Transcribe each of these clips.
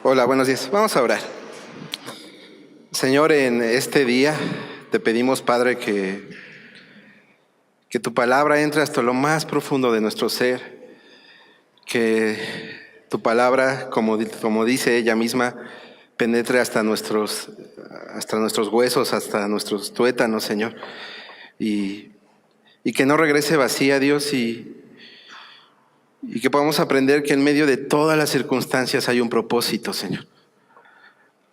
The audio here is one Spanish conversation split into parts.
Hola, buenos días. Vamos a orar. Señor, en este día te pedimos, Padre, que tu palabra entre hasta lo más profundo de nuestro ser, que tu palabra, como dice ella misma, penetre hasta nuestros huesos, hasta nuestros tuétanos, Señor, y, y que no regrese vacía, Dios, y que podamos aprender que en medio de todas las circunstancias hay un propósito, Señor,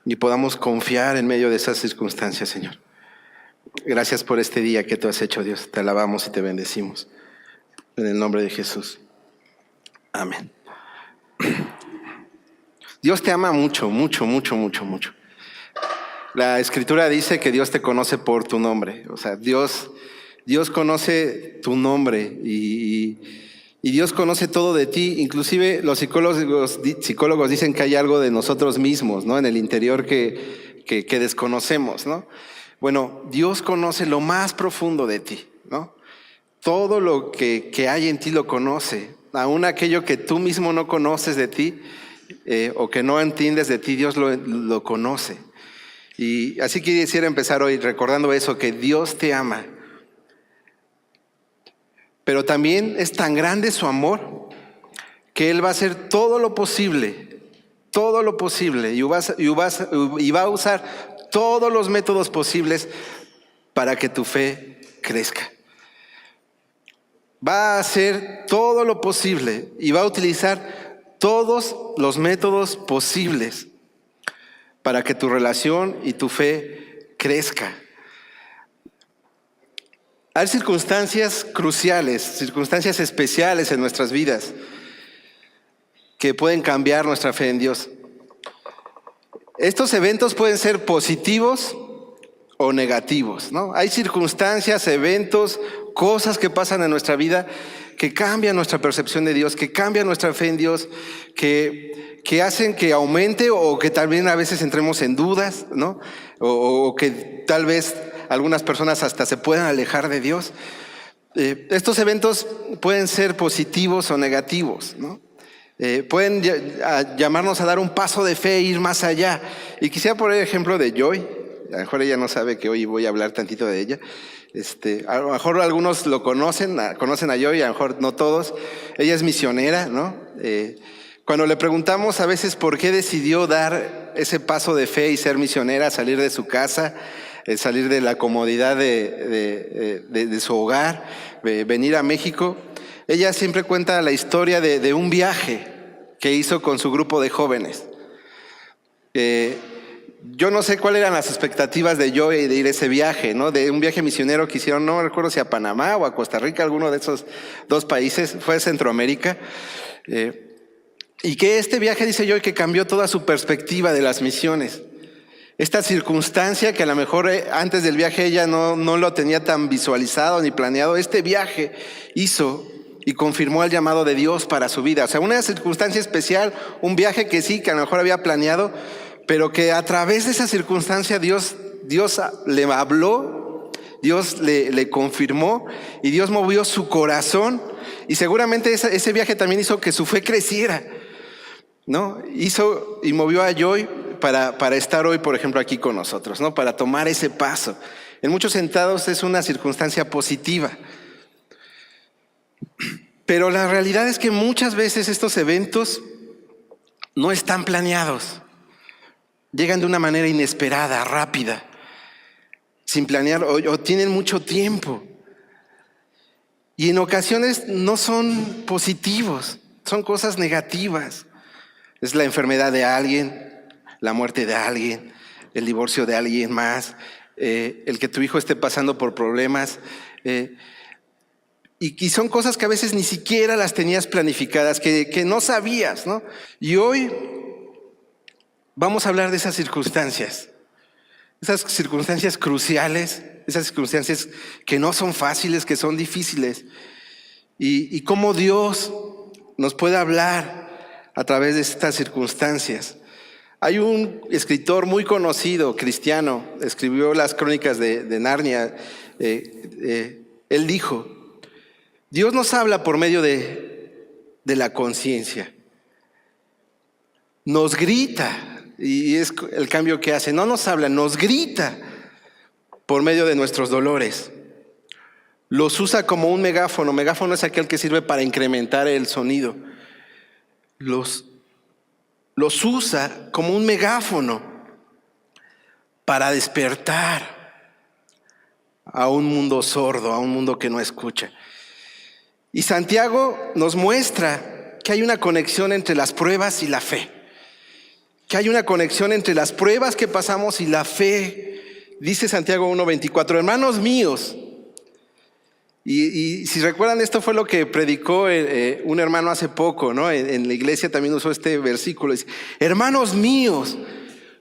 y podamos confiar en medio de esas circunstancias, Señor. Gracias por este día que tú has hecho, Dios. Te alabamos y te bendecimos. En el nombre de Jesús. Amén. Dios te ama mucho, mucho, mucho, mucho, mucho. La Escritura dice que Dios te conoce por tu nombre. O sea, Dios conoce tu nombre y Dios conoce todo de ti. Inclusive los psicólogos dicen que hay algo de nosotros mismos, ¿no? En el interior que desconocemos, ¿no? Bueno, Dios conoce lo más profundo de ti, ¿no? Todo lo que hay en ti lo conoce. Aún aquello que tú mismo no conoces de ti o que no entiendes de ti, Dios lo conoce. Y así quisiera empezar hoy recordando eso, que Dios te ama. Pero también es tan grande su amor que Él va a hacer todo lo posible, y va a usar todos los métodos posibles para que tu fe crezca. Va a hacer todo lo posible y va a utilizar todos los métodos posibles para que tu relación y tu fe crezca. Hay circunstancias cruciales, circunstancias especiales en nuestras vidas que pueden cambiar nuestra fe en Dios. Estos eventos pueden ser positivos o negativos, ¿no? Hay circunstancias, eventos, cosas que pasan en nuestra vida que cambian nuestra percepción de Dios, que cambian nuestra fe en Dios, que hacen que aumente o que también a veces entremos en dudas, ¿no? O que tal vez algunas personas hasta se puedan alejar de Dios. Estos eventos pueden ser positivos o negativos, ¿no? Pueden llamarnos a dar un paso de fe e ir más allá. Y quisiera poner el ejemplo de Joy. A lo mejor ella no sabe que hoy voy a hablar tantito de ella. A lo mejor algunos lo conocen a Joy, a lo mejor no todos. Ella es misionera, ¿no? Cuando le preguntamos a veces por qué decidió dar ese paso de fe y ser misionera, salir de su casa, salir de la comodidad de su hogar, venir a México, ella siempre cuenta la historia de un viaje que hizo con su grupo de jóvenes. Yo no sé cuáles eran las expectativas de Joey de ir a ese viaje, ¿no? De un viaje misionero que hicieron, no recuerdo si a Panamá o a Costa Rica, alguno de esos dos países, fue a Centroamérica. Y que este viaje, dice Joey, que cambió toda su perspectiva de las misiones. Esta circunstancia que a lo mejor antes del viaje ella no lo tenía tan visualizado ni planeado, este viaje hizo y confirmó el llamado de Dios para su vida. O sea, una circunstancia especial, un viaje que sí, que a lo mejor había planeado, pero que a través de esa circunstancia Dios le habló, Dios le confirmó y Dios movió su corazón. Y seguramente ese viaje también hizo que su fe creciera, ¿no? Hizo y movió a Joy para estar hoy, por ejemplo, aquí con nosotros, ¿no? Para tomar ese paso. En muchos sentidos es una circunstancia positiva. Pero la realidad es que muchas veces estos eventos no están planeados. Llegan de una manera inesperada, rápida, sin planear o tienen mucho tiempo. Y en ocasiones no son positivos, son cosas negativas. Es la enfermedad de alguien, la muerte de alguien, el divorcio de alguien más, el que tu hijo esté pasando por problemas. Y son cosas que a veces ni siquiera las tenías planificadas, que no sabías, ¿no? Y hoy vamos a hablar de esas circunstancias cruciales, esas circunstancias que no son fáciles, que son difíciles. Y cómo Dios nos puede hablar a través de estas circunstancias. Hay un escritor muy conocido, cristiano, escribió las crónicas de Narnia. Él dijo: Dios nos habla por medio de la conciencia. nos grita, y es el cambio que hace, no nos habla, nos grita por medio de nuestros dolores. Los usa como un megáfono. Megáfono es aquel que sirve para incrementar el sonido. Los usa como un megáfono para despertar a un mundo sordo, a un mundo que no escucha. Y Santiago nos muestra que hay una conexión entre las pruebas y la fe. Que hay una conexión entre las pruebas que pasamos y la fe. Dice Santiago 1:24, hermanos míos. Y si recuerdan, esto fue lo que predicó un hermano hace poco, ¿no? En la iglesia también usó este versículo. Dice, hermanos míos,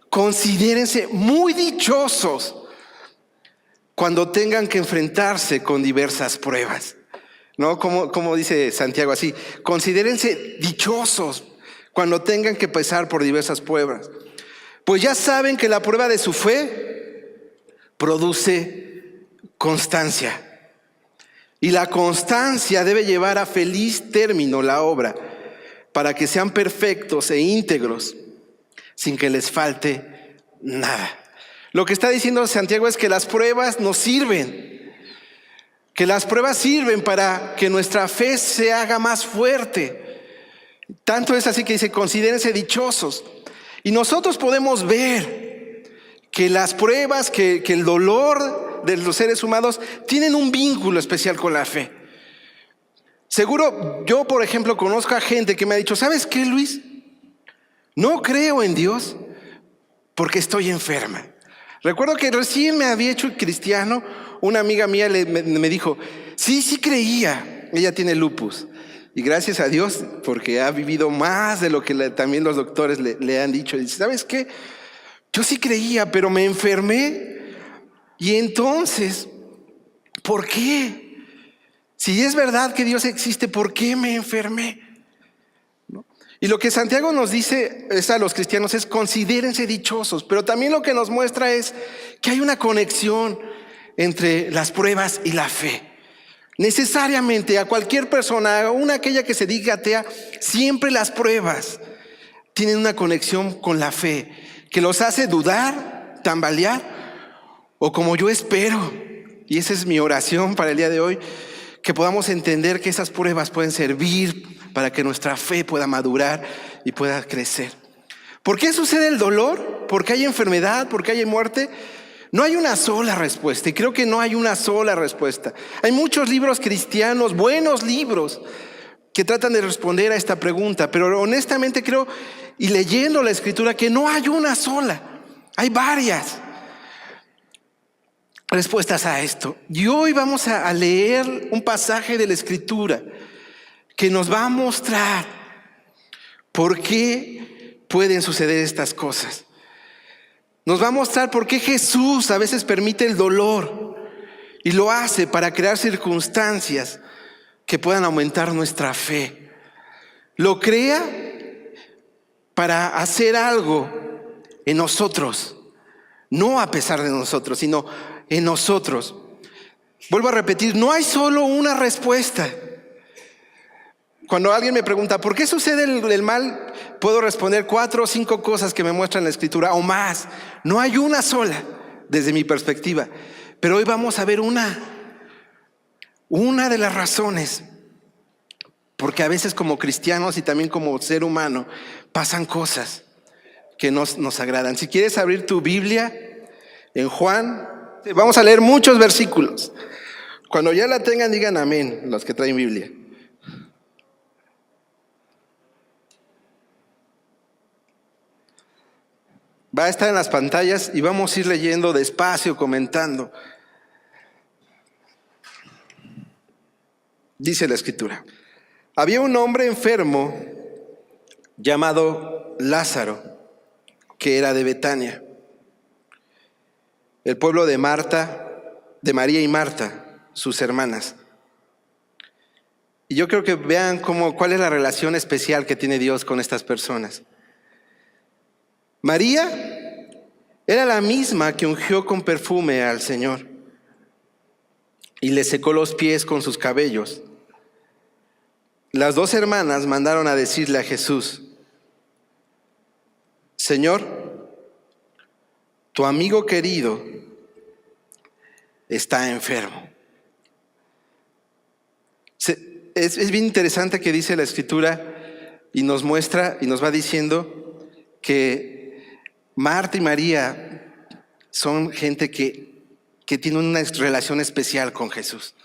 considérense muy dichosos cuando tengan que enfrentarse con diversas pruebas. ¿No? Como dice Santiago así, considérense dichosos cuando tengan que pasar por diversas pruebas. Pues ya saben que la prueba de su fe produce constancia. Y la constancia debe llevar a feliz término la obra, para que sean perfectos e íntegros, sin que les falte nada. Lo que está diciendo Santiago es que las pruebas nos sirven, que las pruebas sirven para que nuestra fe se haga más fuerte. Tanto es así que dice, considérense dichosos. Y nosotros podemos ver que las pruebas, que el dolor de los seres humanos tienen un vínculo especial con la fe. Seguro, yo por ejemplo conozco a gente que me ha dicho, ¿sabes qué, Luis? No creo en Dios porque estoy enferma. Recuerdo que recién me había hecho cristiano, una amiga mía me dijo, sí creía, ella tiene lupus. Y gracias a Dios, porque ha vivido más de lo que también los doctores le han dicho. Y dice, ¿sabes qué? Yo sí creía, pero me enfermé. Y entonces, ¿por qué? Si es verdad que Dios existe, ¿por qué me enfermé? ¿No? Y lo que Santiago nos dice a los cristianos es considérense dichosos, pero también lo que nos muestra es que hay una conexión entre las pruebas y la fe. Necesariamente a cualquier persona, aún aquella que se diga atea, siempre las pruebas tienen una conexión con la fe, que los hace dudar, tambalear, o como yo espero, y esa es mi oración para el día de hoy, que podamos entender que esas pruebas pueden servir para que nuestra fe pueda madurar y pueda crecer. ¿Por qué sucede el dolor? ¿Por qué hay enfermedad? ¿Por qué hay muerte? No hay una sola respuesta, y creo que no hay una sola respuesta. Hay muchos libros cristianos, buenos libros, que tratan de responder a esta pregunta, pero honestamente creo, y leyendo la Escritura, que no hay una sola, hay varias respuestas a esto. Y hoy vamos a leer un pasaje de la Escritura que nos va a mostrar por qué pueden suceder estas cosas. Nos va a mostrar por qué Jesús a veces permite el dolor y lo hace para crear circunstancias que puedan aumentar nuestra fe. Lo crea para hacer algo en nosotros, no a pesar de nosotros, sino en nosotros. Vuelvo a repetir, no hay solo una respuesta. Cuando alguien me pregunta, ¿por qué sucede el mal? Puedo responder 4 o 5 cosas que me muestran la Escritura o más. No hay una sola desde mi perspectiva. Pero hoy vamos a ver una de las razones. Porque a veces como cristianos y también como ser humano pasan cosas que nos agradan. Si quieres abrir tu Biblia en Juan, vamos a leer muchos versículos. Cuando ya la tengan, digan amén, los que traen Biblia. Va a estar en las pantallas y vamos a ir leyendo despacio, comentando. Dice la Escritura: había un hombre enfermo llamado Lázaro, que era de Betania, el pueblo de María y Marta, sus hermanas. Y yo creo que vean cuál es la relación especial que tiene Dios con estas personas. María era la misma que ungió con perfume al Señor y le secó los pies con sus cabellos. Las 2 hermanas mandaron a decirle a Jesús: Señor, tu amigo querido está enfermo. Es bien interesante que dice la Escritura y nos muestra y nos va diciendo que Marta y María son gente que tiene una relación especial con Jesús.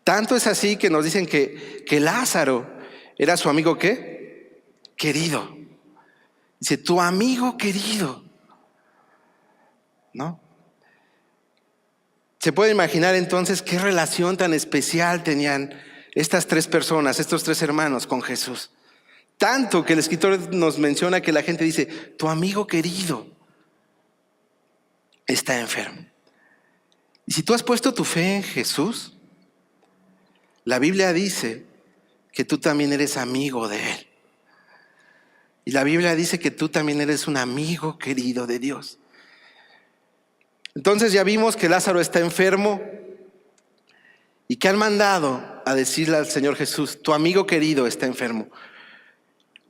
Tanto es así que nos dicen que Lázaro era su amigo ¿qué? Querido. Dice, tu amigo querido, ¿no? Se puede imaginar entonces qué relación tan especial tenían estas tres personas, estos tres hermanos con Jesús. Tanto que el escritor nos menciona que la gente dice, tu amigo querido está enfermo. Y si tú has puesto tu fe en Jesús, la Biblia dice que tú también eres amigo de Él. Y la Biblia dice que tú también eres un amigo querido de Dios. Entonces ya vimos que Lázaro está enfermo y que han mandado a decirle al Señor Jesús, tu amigo querido está enfermo.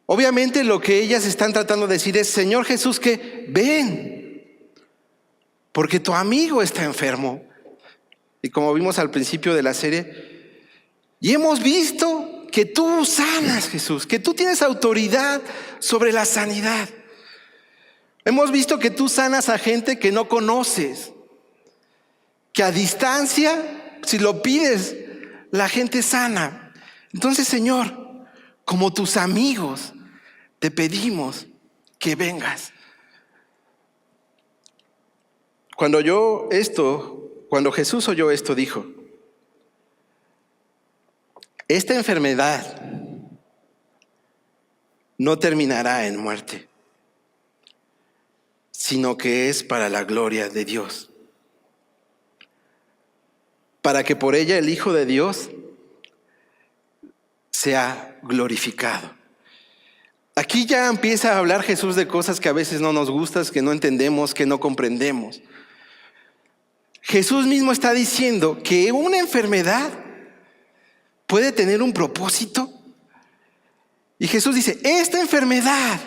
Obviamente lo que ellas están tratando de decir es, Señor Jesús, que ven, porque tu amigo está enfermo. Y como vimos al principio de la serie, y hemos visto que tú sanas, Jesús, que tú tienes autoridad sobre la sanidad. Hemos visto que tú sanas a gente que no conoces, que a distancia, si lo pides, la gente sana. Entonces, Señor, como tus amigos, te pedimos que vengas. Cuando Jesús oyó esto, dijo, esta enfermedad no terminará en muerte, sino que es para la gloria de Dios, para que por ella el Hijo de Dios sea glorificado. Aquí ya empieza a hablar Jesús de cosas que a veces no nos gustan, que no entendemos, que no comprendemos. Jesús mismo está diciendo que una enfermedad puede tener un propósito. Y Jesús dice, esta enfermedad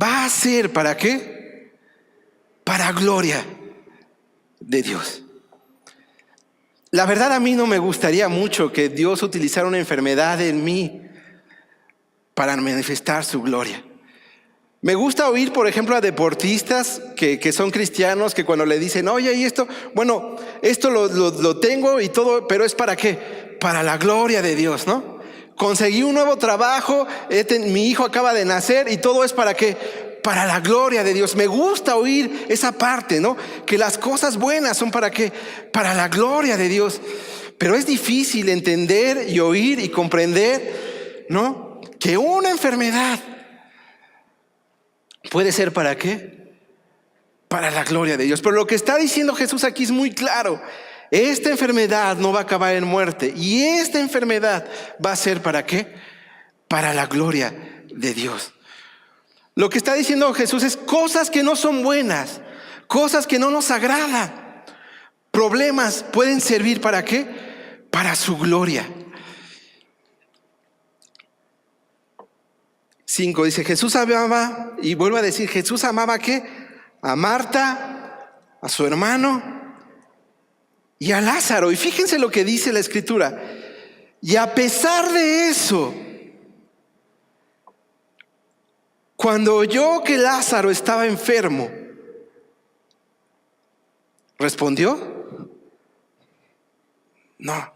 va a ser ¿para qué? Para gloria de Dios. La verdad, a mí no me gustaría mucho que Dios utilizara una enfermedad en mí para manifestar su gloria. Me gusta oír, por ejemplo, a deportistas que son cristianos, que cuando le dicen, oye, y esto, bueno, esto lo tengo y todo, pero ¿es para qué? Para la gloria de Dios, ¿no? Conseguí un nuevo trabajo, mi hijo acaba de nacer y todo es ¿para qué? Para la gloria de Dios. Me gusta oír esa parte, ¿no? Que las cosas buenas son ¿para qué? Para la gloria de Dios. Pero es difícil entender y oír y comprender, ¿no? Que una enfermedad puede ser ¿para qué? Para la gloria de Dios. Pero lo que está diciendo Jesús aquí es muy claro. Esta enfermedad no va a acabar en muerte. Y esta enfermedad va a ser ¿para qué? Para la gloria de Dios. Lo que está diciendo Jesús es cosas que no son buenas, cosas que no nos agradan. Problemas pueden servir ¿para qué? Para su gloria. 5 dice, Jesús amaba, y vuelvo a decir, Jesús amaba ¿qué? A Marta, a su hermano y a Lázaro. Y fíjense lo que dice la Escritura. Y a pesar de eso, cuando oyó que Lázaro estaba enfermo, ¿respondió? No.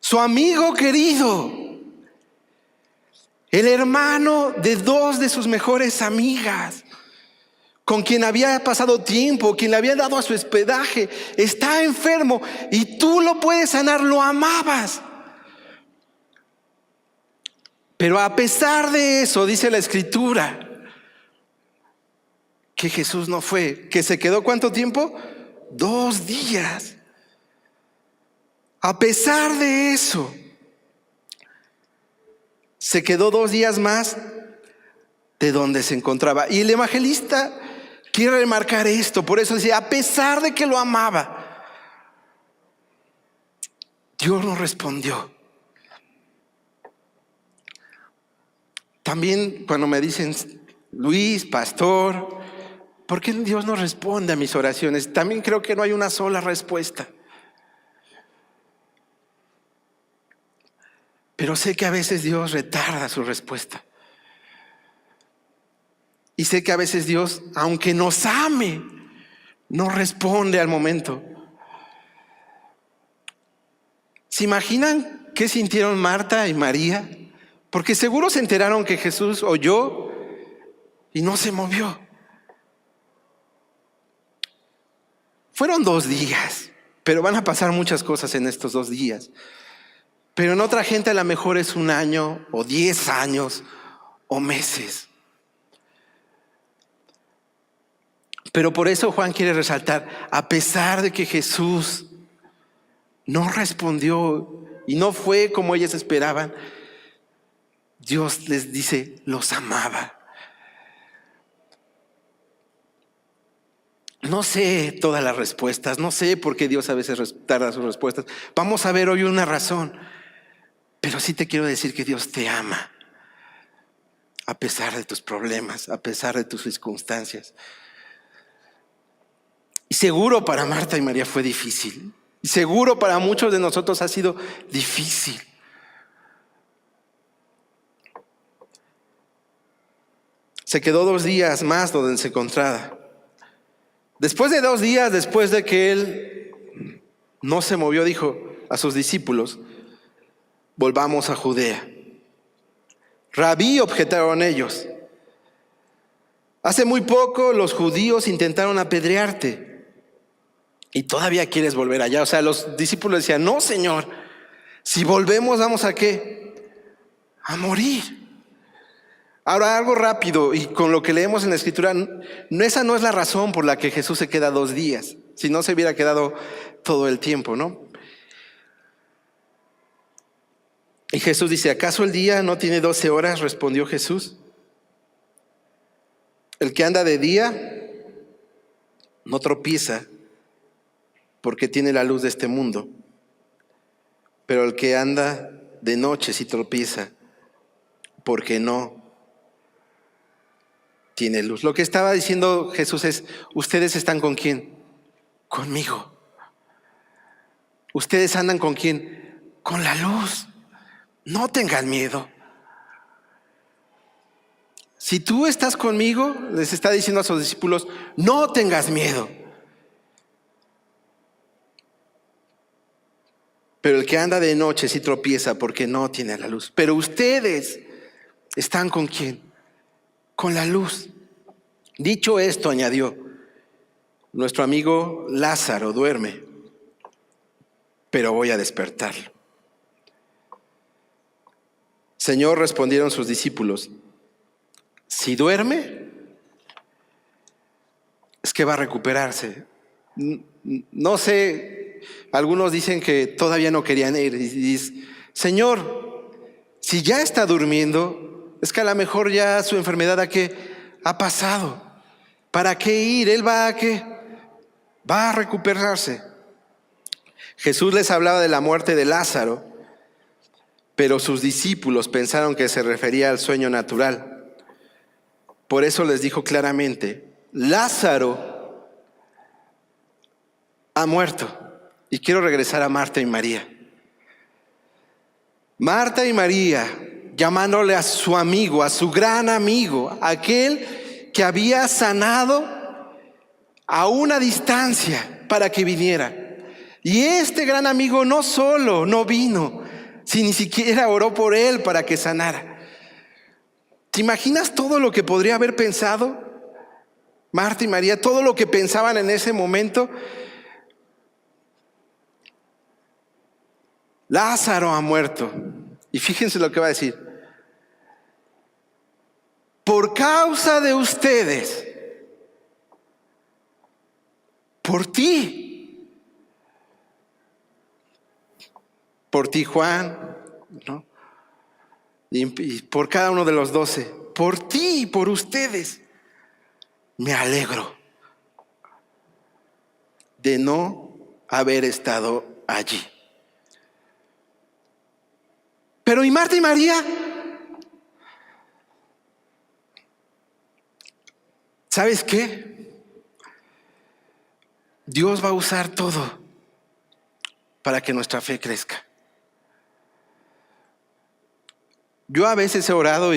Su amigo querido, el hermano de dos de sus mejores amigas, con quien había pasado tiempo, quien le había dado a su hospedaje, está enfermo y tú lo puedes sanar, lo amabas. Pero a pesar de eso, dice la Escritura, que Jesús no fue, que se quedó ¿cuánto tiempo? 2 días. A pesar de eso, se quedó 2 días más de donde se encontraba. Y el evangelista quiere remarcar esto, por eso dice, a pesar de que lo amaba, Dios no respondió. También cuando me dicen, Luis, pastor, ¿por qué Dios no responde a mis oraciones? También creo que no hay una sola respuesta. Pero sé que a veces Dios retarda su respuesta. Y sé que a veces Dios, aunque nos ame, no responde al momento. ¿Se imaginan qué sintieron Marta y María? Porque seguro se enteraron que Jesús oyó y no se movió. Fueron 2 días, pero van a pasar muchas cosas en estos 2 días. Pero en otra gente a lo mejor es 1 año o 10 años o meses. Pero por eso Juan quiere resaltar, a pesar de que Jesús no respondió y no fue como ellos esperaban, Dios les dice, los amaba. No sé todas las respuestas, no sé por qué Dios a veces tarda sus respuestas. Vamos a ver hoy una razón, pero sí te quiero decir que Dios te ama, a pesar de tus problemas, a pesar de tus circunstancias. Y seguro para Marta y María fue difícil. Y seguro para muchos de nosotros ha sido difícil. Se quedó 2 días más donde se encontraba. Después de 2 días, después de que él no se movió, dijo a sus discípulos, volvamos a Judea. Rabí, objetaron ellos, hace muy poco los judíos intentaron apedrearte y todavía quieres volver allá. O sea, los discípulos decían, no, Señor, si volvemos, ¿vamos a qué? A morir. Ahora, algo rápido, y con lo que leemos en la Escritura, esa no es la razón por la que Jesús se queda 2 días. Si no, se hubiera quedado todo el tiempo, ¿no? Y Jesús dice, ¿acaso el día no tiene 12 horas? Respondió Jesús. El que anda de día no tropieza porque tiene la luz de este mundo. Pero el que anda de noche sí tropieza porque no tiene luz. Lo que estaba diciendo Jesús es, ¿ustedes están con quién? Conmigo. ¿Ustedes andan con quién? Con la luz. No tengan miedo. Si tú estás conmigo, les está diciendo a sus discípulos, no tengas miedo. Pero el que anda de noche sí tropieza porque no tiene la luz. Pero ustedes están con quién? Con la luz. Dicho esto, añadió, nuestro amigo Lázaro duerme, pero voy a despertarlo. Señor, respondieron sus discípulos, si duerme, es que va a recuperarse. No sé, algunos dicen que todavía no querían ir. Y dicen, Señor, si ya está durmiendo, es que a lo mejor ya su enfermedad ha pasado. ¿Para qué ir? Él va a ¿qué? Va a recuperarse. Jesús les hablaba de la muerte de Lázaro, pero sus discípulos pensaron que se refería al sueño natural. Por eso les dijo claramente, Lázaro ha muerto. Y quiero regresar a Marta y María. Marta y María, llamándole a su amigo, a su gran amigo, aquel que había sanado a una distancia para que viniera. Y este gran amigo no solo no vino, si ni siquiera oró por él para que sanara. ¿Te imaginas todo lo que podría haber pensado Marta y María? Todo lo que pensaban en ese momento. Lázaro ha muerto. Y fíjense lo que va a decir. Por causa de ustedes, por ti, Juan, ¿no? Y por cada uno de los 12, por ti y por ustedes, me alegro de no haber estado allí. Pero ¿y Marta y María? ¿Sabes qué? Dios va a usar todo para que nuestra fe crezca. Yo a veces he orado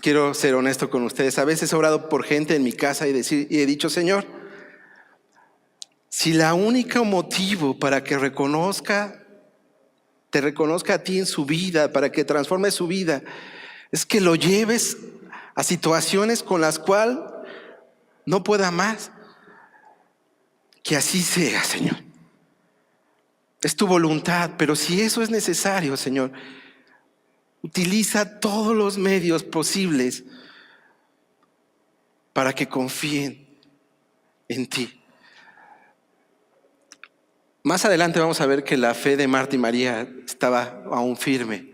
quiero ser honesto con ustedes. A veces he orado por gente en mi casa y he dicho, Señor, si la única motivo para que te reconozca a ti en su vida, para que transforme su vida, es que lo lleves a situaciones con las cuales no pueda más, que así sea, Señor. Es tu voluntad, pero si eso es necesario, Señor, utiliza todos los medios posibles para que confíen en ti. Más adelante vamos a ver que la fe de Marta y María estaba aún firme.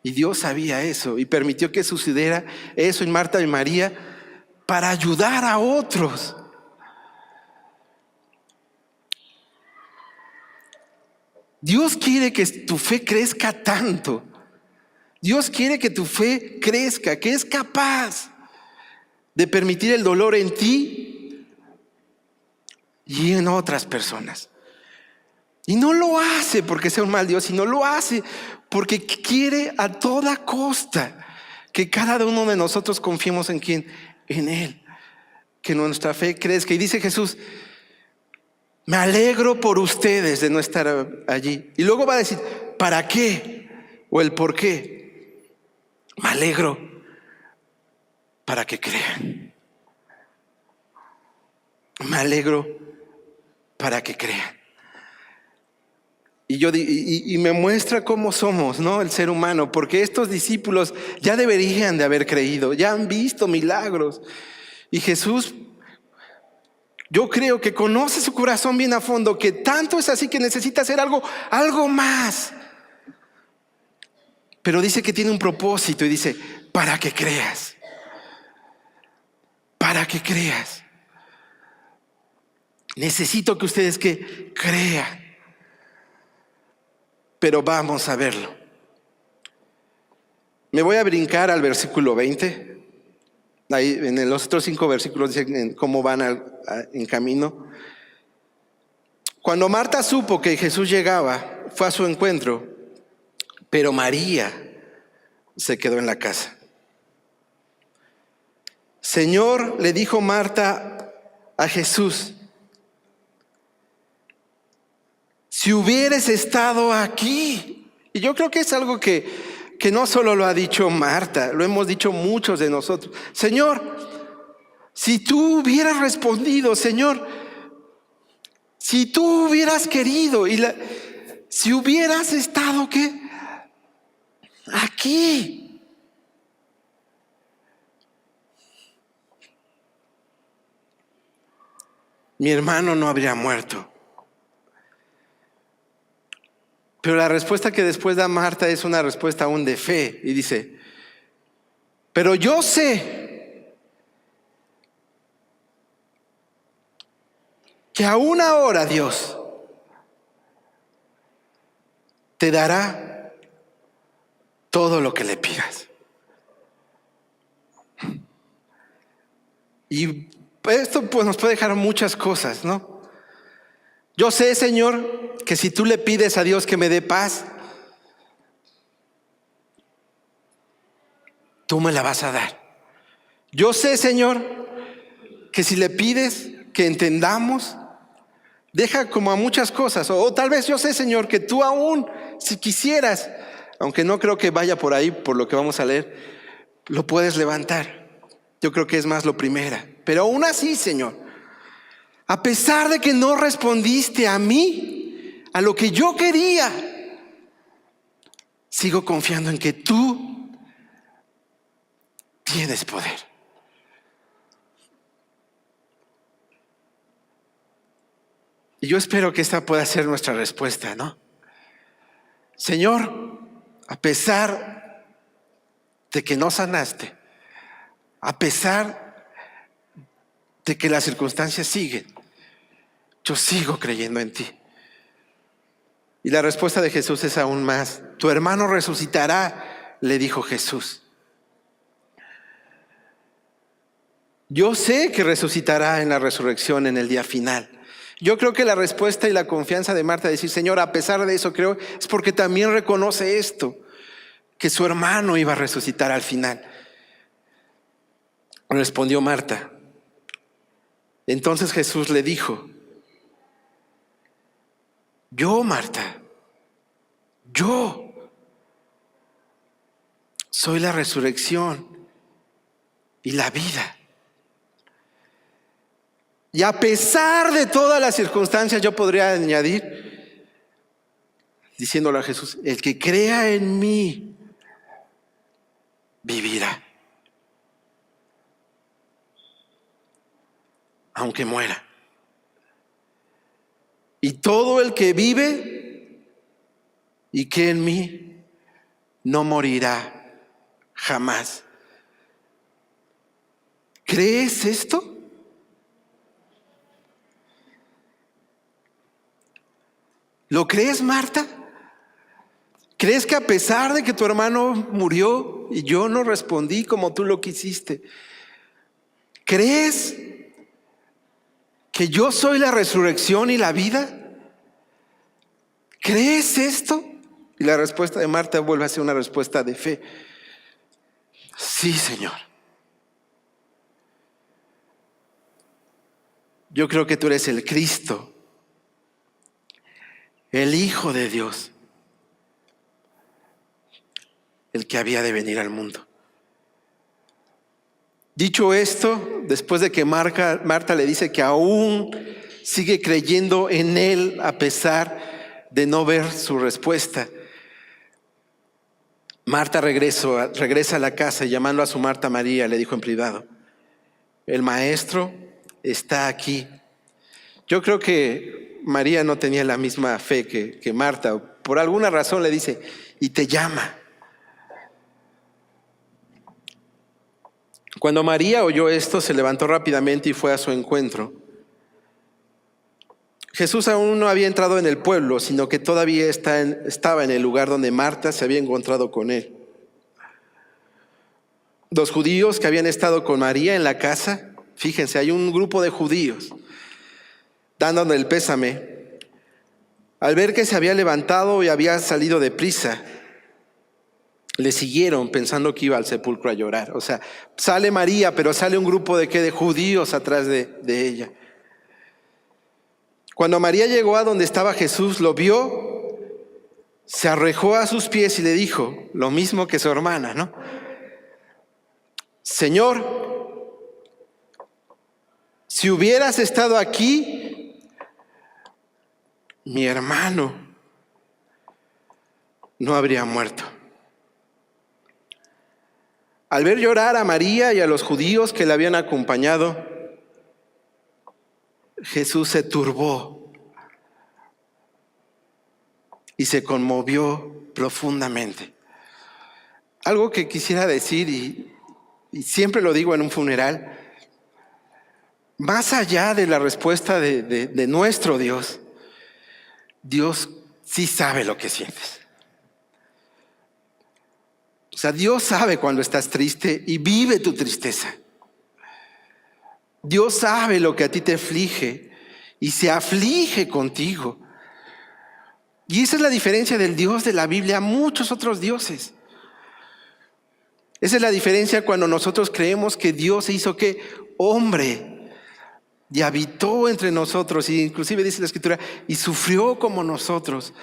Y Dios sabía eso y permitió que sucediera eso en Marta y María para ayudar a otros. Dios quiere que tu fe crezca tanto. Dios quiere que tu fe crezca, que es capaz de permitir el dolor en ti y en otras personas. Y no lo hace porque sea un mal Dios, sino lo hace porque quiere a toda costa que cada uno de nosotros confiemos en quién, en Él, que nuestra fe crezca. Y dice Jesús, me alegro por ustedes de no estar allí. Y luego va a decir, ¿para qué? O el por qué. Me alegro para que crean. Me alegro para que crean. Y me muestra cómo somos, ¿no? El ser humano, porque estos discípulos ya deberían de haber creído, ya han visto milagros. Y Jesús, yo creo que conoce su corazón bien a fondo, que tanto es así que necesita hacer algo más. Pero dice que tiene un propósito y dice, para que creas. Para que creas. Necesito que ustedes que crean. Pero vamos a verlo. Me voy a brincar al versículo 20. Ahí en los otros 5 versículos dicen cómo van en camino. Cuando Marta supo que Jesús llegaba, fue a su encuentro, pero María se quedó en la casa. Señor, le dijo Marta a Jesús, si hubieras estado aquí. Y yo creo que es algo que no solo lo ha dicho Marta, lo hemos dicho muchos de nosotros. Señor, si tú hubieras respondido, Señor, si tú hubieras querido si hubieras estado ¿qué? Aquí. Mi hermano no habría muerto. Pero la respuesta que después da Marta es una respuesta aún de fe. Y dice, pero yo sé que aún ahora Dios te dará todo lo que le pidas. Y esto pues nos puede dejar muchas cosas, ¿no? Yo sé, Señor, que si tú le pides a Dios que me dé paz, tú me la vas a dar. Yo sé, Señor, que si le pides que entendamos, deja como a muchas cosas. O tal vez yo sé, Señor, que tú aún, si quisieras, aunque no creo que vaya por ahí, por lo que vamos a leer, lo puedes levantar. Yo creo que es más lo primera. Pero aún así, Señor, a pesar de que no respondiste a mí, a lo que yo quería, sigo confiando en que tú tienes poder. Y yo espero que esta pueda ser nuestra respuesta, ¿no? Señor, a pesar de que no sanaste, a pesar de que las circunstancias siguen, yo sigo creyendo en ti. Y la respuesta de Jesús es aún más. Tu hermano resucitará, le dijo Jesús. Yo sé que resucitará en la resurrección en el día final. Yo creo que la respuesta y la confianza de Marta de decir, Señor, a pesar de eso creo, es porque también reconoce esto, que su hermano iba a resucitar al final. Respondió Marta. Entonces Jesús le dijo, yo, Marta, yo soy la resurrección y la vida. Y a pesar de todas las circunstancias, yo podría añadir, diciéndole a Jesús, el que crea en mí, vivirá, aunque muera. Y todo el que vive y que en mí no morirá jamás. ¿Crees esto? ¿Lo crees, Marta? ¿Crees que a pesar de que tu hermano murió y yo no respondí como tú lo quisiste, crees que yo soy la resurrección y la vida? ¿Crees esto? Y la respuesta de Marta vuelve a ser una respuesta de fe. Sí, Señor. Yo creo que tú eres el Cristo, el Hijo de Dios, el que había de venir al mundo. Dicho esto, después de que Marta le dice que aún sigue creyendo en él a pesar de no ver su respuesta, Marta regresa a la casa y llamando a su Marta María le dijo en privado, el maestro está aquí. Yo creo que María no tenía la misma fe que Marta. Por alguna razón le dice, y te llama. Cuando María oyó esto, se levantó rápidamente y fue a su encuentro. Jesús aún no había entrado en el pueblo, sino que todavía estaba en el lugar donde Marta se había encontrado con él. Los judíos que habían estado con María en la casa, fíjense, hay un grupo de judíos dándole el pésame, al ver que se había levantado y había salido deprisa, le siguieron pensando que iba al sepulcro a llorar. O sea, sale María, pero sale un grupo de judíos atrás de ella. Cuando María llegó a donde estaba Jesús, lo vio, se arrojó a sus pies y le dijo, lo mismo que su hermana, ¿no? Señor, si hubieras estado aquí, mi hermano no habría muerto. Al ver llorar a María y a los judíos que la habían acompañado, Jesús se turbó y se conmovió profundamente. Algo que quisiera decir, y siempre lo digo en un funeral, más allá de la respuesta de nuestro Dios, Dios sí sabe lo que sientes. O sea, Dios sabe cuando estás triste y vive tu tristeza. Dios sabe lo que a ti te aflige y se aflige contigo. Y esa es la diferencia del Dios de la Biblia a muchos otros dioses. Esa es la diferencia cuando nosotros creemos que Dios se hizo ¿qué? Hombre y habitó entre nosotros, y inclusive dice la Escritura, y sufrió como nosotros.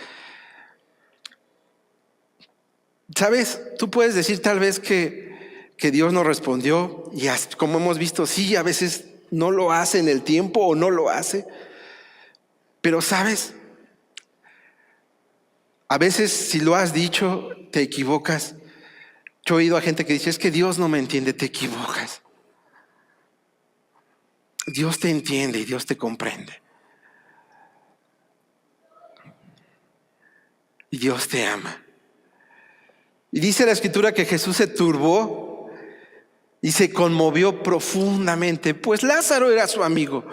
¿Sabes? Tú puedes decir tal vez que Dios no respondió, y como hemos visto, sí, a veces no lo hace en el tiempo o no lo hace. Pero ¿sabes? A veces si lo has dicho, te equivocas. Yo he oído a gente que dice, es que Dios no me entiende, te equivocas. Dios te entiende y Dios te comprende. Y Dios te ama. Y dice la Escritura que Jesús se turbó y se conmovió profundamente, pues Lázaro era su amigo.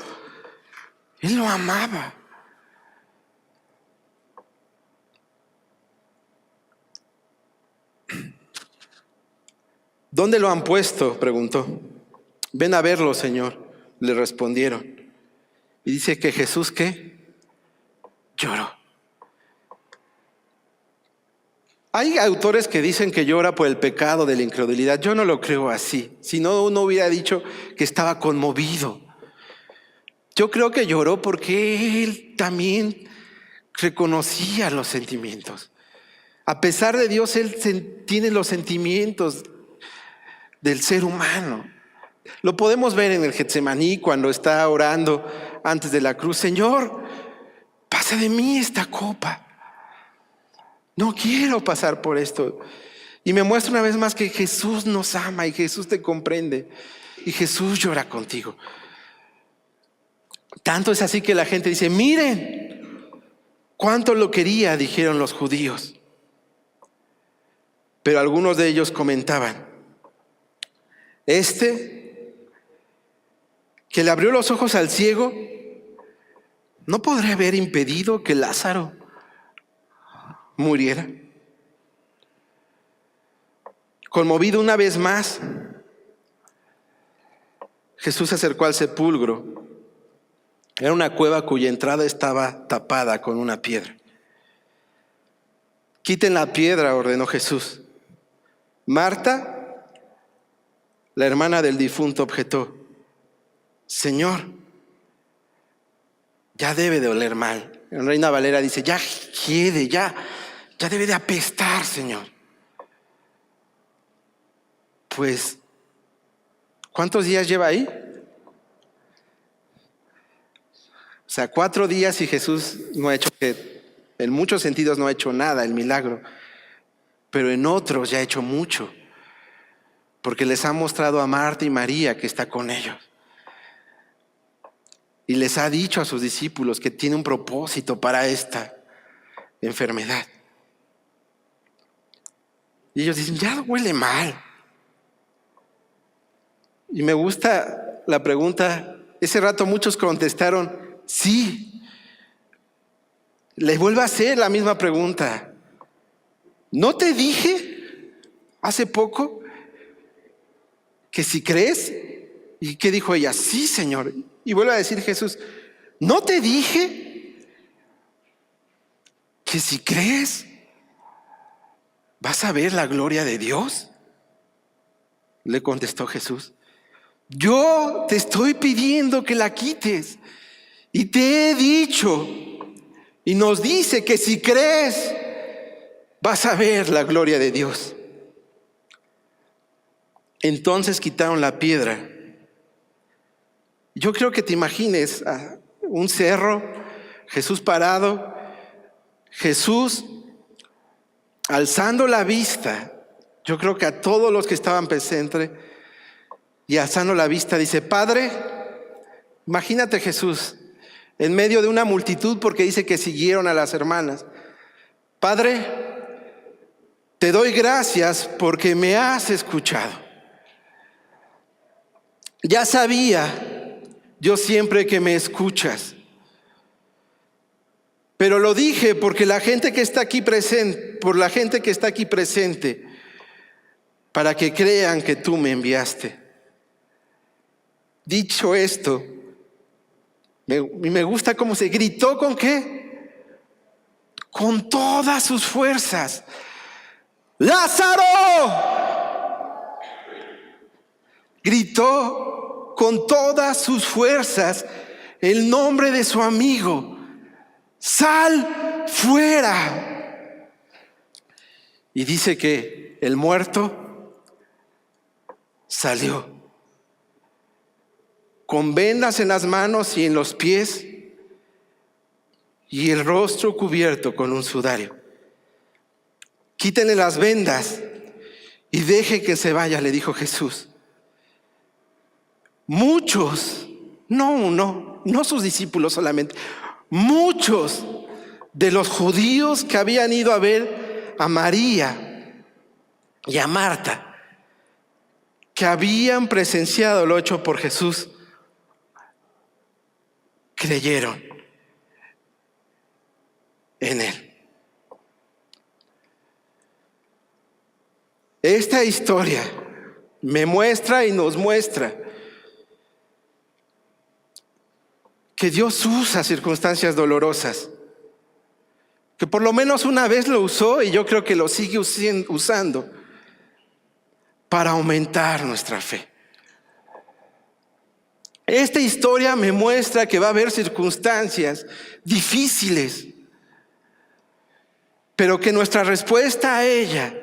Él lo amaba. ¿Dónde lo han puesto?, preguntó. Ven a verlo, Señor, le respondieron. Y dice que Jesús, ¿qué? Lloró. Hay autores que dicen que llora por el pecado de la incredulidad. Yo no lo creo así. Si no, uno hubiera dicho que estaba conmovido. Yo creo que lloró porque él también reconocía los sentimientos. A pesar de Dios, él tiene los sentimientos del ser humano. Lo podemos ver en el Getsemaní cuando está orando antes de la cruz. Señor, pasa de mí esta copa. No quiero pasar por esto. Y me muestra una vez más que Jesús nos ama y Jesús te comprende. Y Jesús llora contigo. Tanto es así que la gente dice, miren, cuánto lo quería, dijeron los judíos. Pero algunos de ellos comentaban, que le abrió los ojos al ciego, ¿no podría haber impedido que Lázaro muriera? Conmovido una vez más, Jesús se acercó al sepulcro. Era una cueva cuya entrada estaba tapada con una piedra. Quiten la piedra, ordenó Jesús. Marta, la hermana del difunto, objetó, Señor, ya debe de oler mal. En Reina Valera dice, ya hiede, ya debe de apestar, Señor. Pues, ¿cuántos días lleva ahí? O sea, 4 días y Jesús no ha hecho, en muchos sentidos no ha hecho nada, el milagro. Pero en otros ya ha hecho mucho. Porque les ha mostrado a Marta y María que está con ellos. Y les ha dicho a sus discípulos que tiene un propósito para esta enfermedad. Y ellos dicen, ya huele mal. Y me gusta la pregunta. Ese rato muchos contestaron, sí. Les vuelvo a hacer la misma pregunta. ¿No te dije hace poco que si crees? ¿Y qué dijo ella? Sí, Señor. Y vuelve a decir Jesús, ¿no te dije que si crees vas a ver la gloria de Dios? Le contestó Jesús, yo te estoy pidiendo que la quites y te he dicho, y nos dice que si crees vas a ver la gloria de Dios. Entonces quitaron la piedra. Yo creo que te imagines un cerro, Jesús parado, Jesús alzando la vista. Yo creo que a todos los que estaban presentes y alzando la vista dice, Padre, imagínate Jesús en medio de una multitud porque dice que siguieron a las hermanas. Padre, te doy gracias porque me has escuchado. Ya sabía yo siempre que me escuchas. Pero lo dije porque la gente que está aquí presente, para que crean que tú me enviaste. Dicho esto, me gusta cómo se gritó, ¿con qué? Con todas sus fuerzas. ¡Lázaro! Gritó con todas sus fuerzas el nombre de su amigo. ¡Sal fuera! Y dice que el muerto salió con vendas en las manos y en los pies y el rostro cubierto con un sudario. Quítenle las vendas y deje que se vaya, le dijo Jesús. Muchos, no sus discípulos solamente, muchos de los judíos que habían ido a ver a María y a Marta, que habían presenciado lo hecho por Jesús, creyeron en él. Esta historia me muestra y nos muestra que Dios usa circunstancias dolorosas, que por lo menos una vez lo usó y yo creo que lo sigue usando para aumentar nuestra fe. Esta historia me muestra que va a haber circunstancias difíciles, pero que nuestra respuesta a ella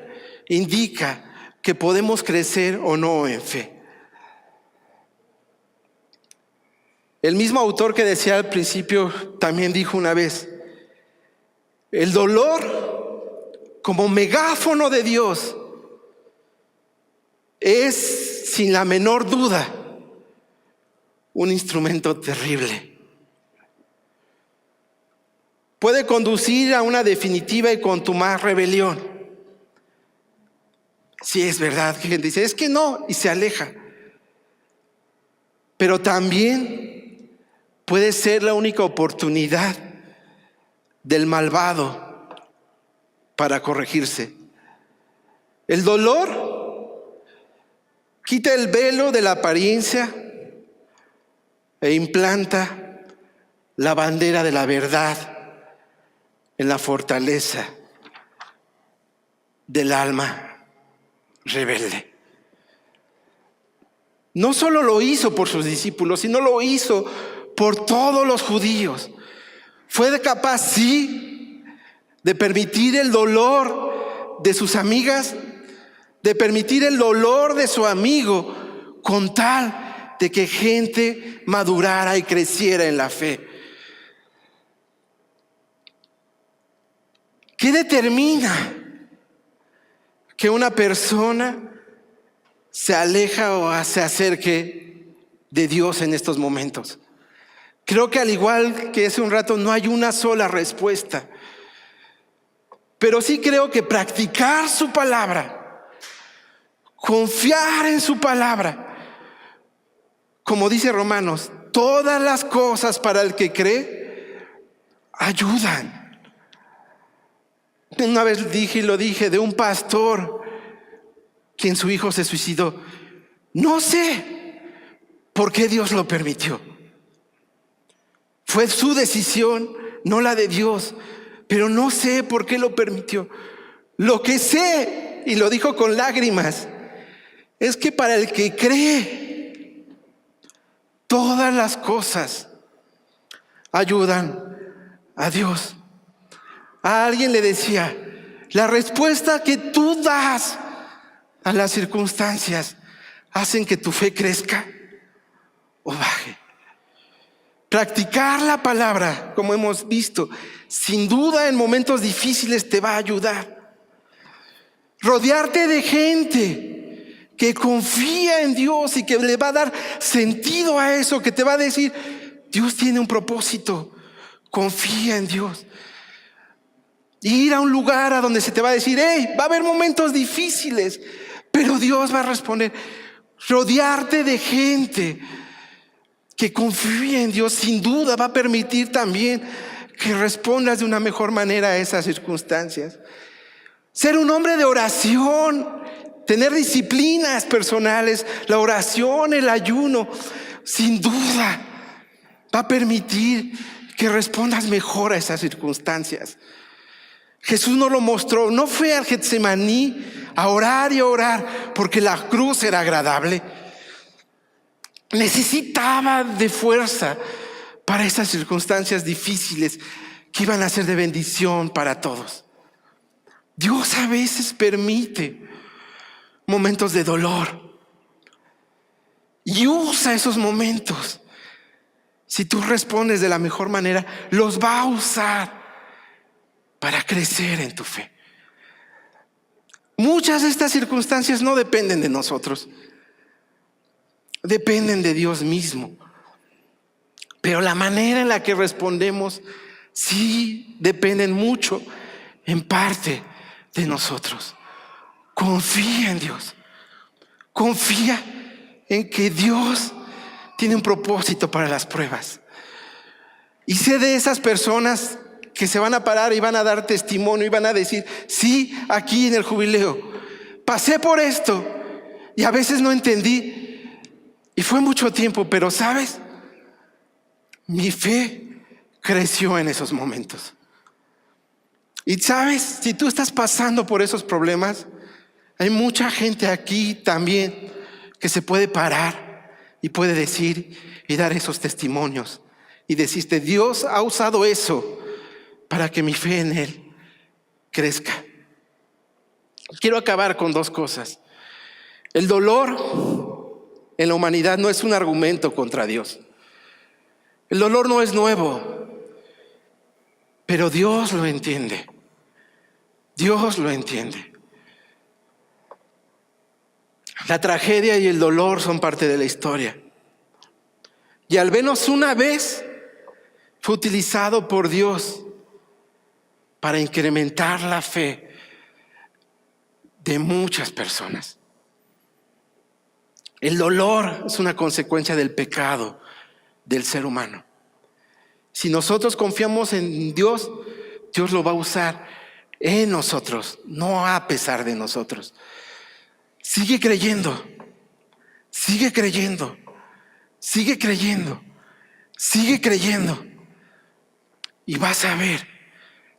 indica que podemos crecer o no en fe. El mismo autor que decía al principio también dijo una vez: el dolor como megáfono de Dios es, sin la menor duda, un instrumento terrible. Puede conducir a una definitiva y contumaz rebelión. Sí, es verdad que gente dice, es que no, y se aleja. Pero también puede ser la única oportunidad del malvado para corregirse. El dolor quita el velo de la apariencia e implanta la bandera de la verdad en la fortaleza del alma rebelde. No solo lo hizo por sus discípulos, sino lo hizo por todos los judíos. Fue capaz, sí, de permitir el dolor de sus amigas, de permitir el dolor de su amigo, con tal de que gente madurara y creciera en la fe. ¿Qué determina que una persona se aleja o se acerque de Dios en estos momentos? Creo que al igual que hace un rato, no hay una sola respuesta. Pero sí creo que practicar su palabra, confiar en su palabra, como dice Romanos, todas las cosas para el que cree ayudan. Una vez dije y lo dije de un pastor quien su hijo se suicidó. No sé por qué Dios lo permitió. Fue su decisión, no la de Dios, pero no sé por qué lo permitió. Lo que sé, y lo dijo con lágrimas, es que para el que cree, todas las cosas ayudan a Dios. A alguien le decía, la respuesta que tú das a las circunstancias hacen que tu fe crezca o baje. Practicar la palabra, como hemos visto, sin duda en momentos difíciles te va a ayudar. Rodearte de gente que confía en Dios y que le va a dar sentido a eso, que te va a decir, Dios tiene un propósito, confía en Dios. Ir a un lugar a donde se te va a decir, hey, va a haber momentos difíciles, pero Dios va a responder. Rodearte de gente que confía en Dios, sin duda va a permitir también que respondas de una mejor manera a esas circunstancias. Ser un hombre de oración, tener disciplinas personales, la oración, el ayuno, sin duda va a permitir que respondas mejor a esas circunstancias. Jesús nos lo mostró, no fue al Getsemaní a orar y a orar porque la cruz era agradable. Necesitaba de fuerza para esas circunstancias difíciles que iban a ser de bendición para todos. Dios a veces permite momentos de dolor y usa esos momentos. Si tú respondes de la mejor manera, los va a usar para crecer en tu fe. Muchas de estas circunstancias no dependen de nosotros, dependen de Dios mismo. Pero la manera en la que respondemos sí dependen mucho, en parte, de nosotros. Confía en Dios. Confía en que Dios tiene un propósito para las pruebas. Y sé de esas personas que se van a parar y van a dar testimonio y van a decir, sí, aquí en el jubileo pasé por esto y a veces no entendí y fue mucho tiempo, pero ¿sabes? mi fe creció en esos momentos. Y sabes, si tú estás pasando por esos problemas, hay mucha gente aquí también que se puede parar y puede decir y dar esos testimonios y decirte, Dios ha usado eso para que mi fe en Él crezca. Quiero acabar con dos cosas. El dolor en la humanidad no es un argumento contra Dios. El dolor no es nuevo, pero Dios lo entiende. Dios lo entiende. La tragedia y el dolor son parte de la historia. Y al menos una vez fue utilizado por Dios para incrementar la fe de muchas personas. El dolor es una consecuencia del pecado del ser humano. Si nosotros confiamos en Dios, Dios lo va a usar en nosotros, no a pesar de nosotros. Sigue creyendo, sigue creyendo, sigue creyendo, sigue creyendo. Y vas a ver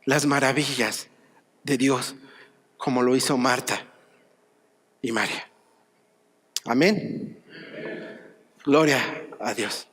las maravillas de Dios como lo hizo Marta y María. Amén. Gloria a Dios.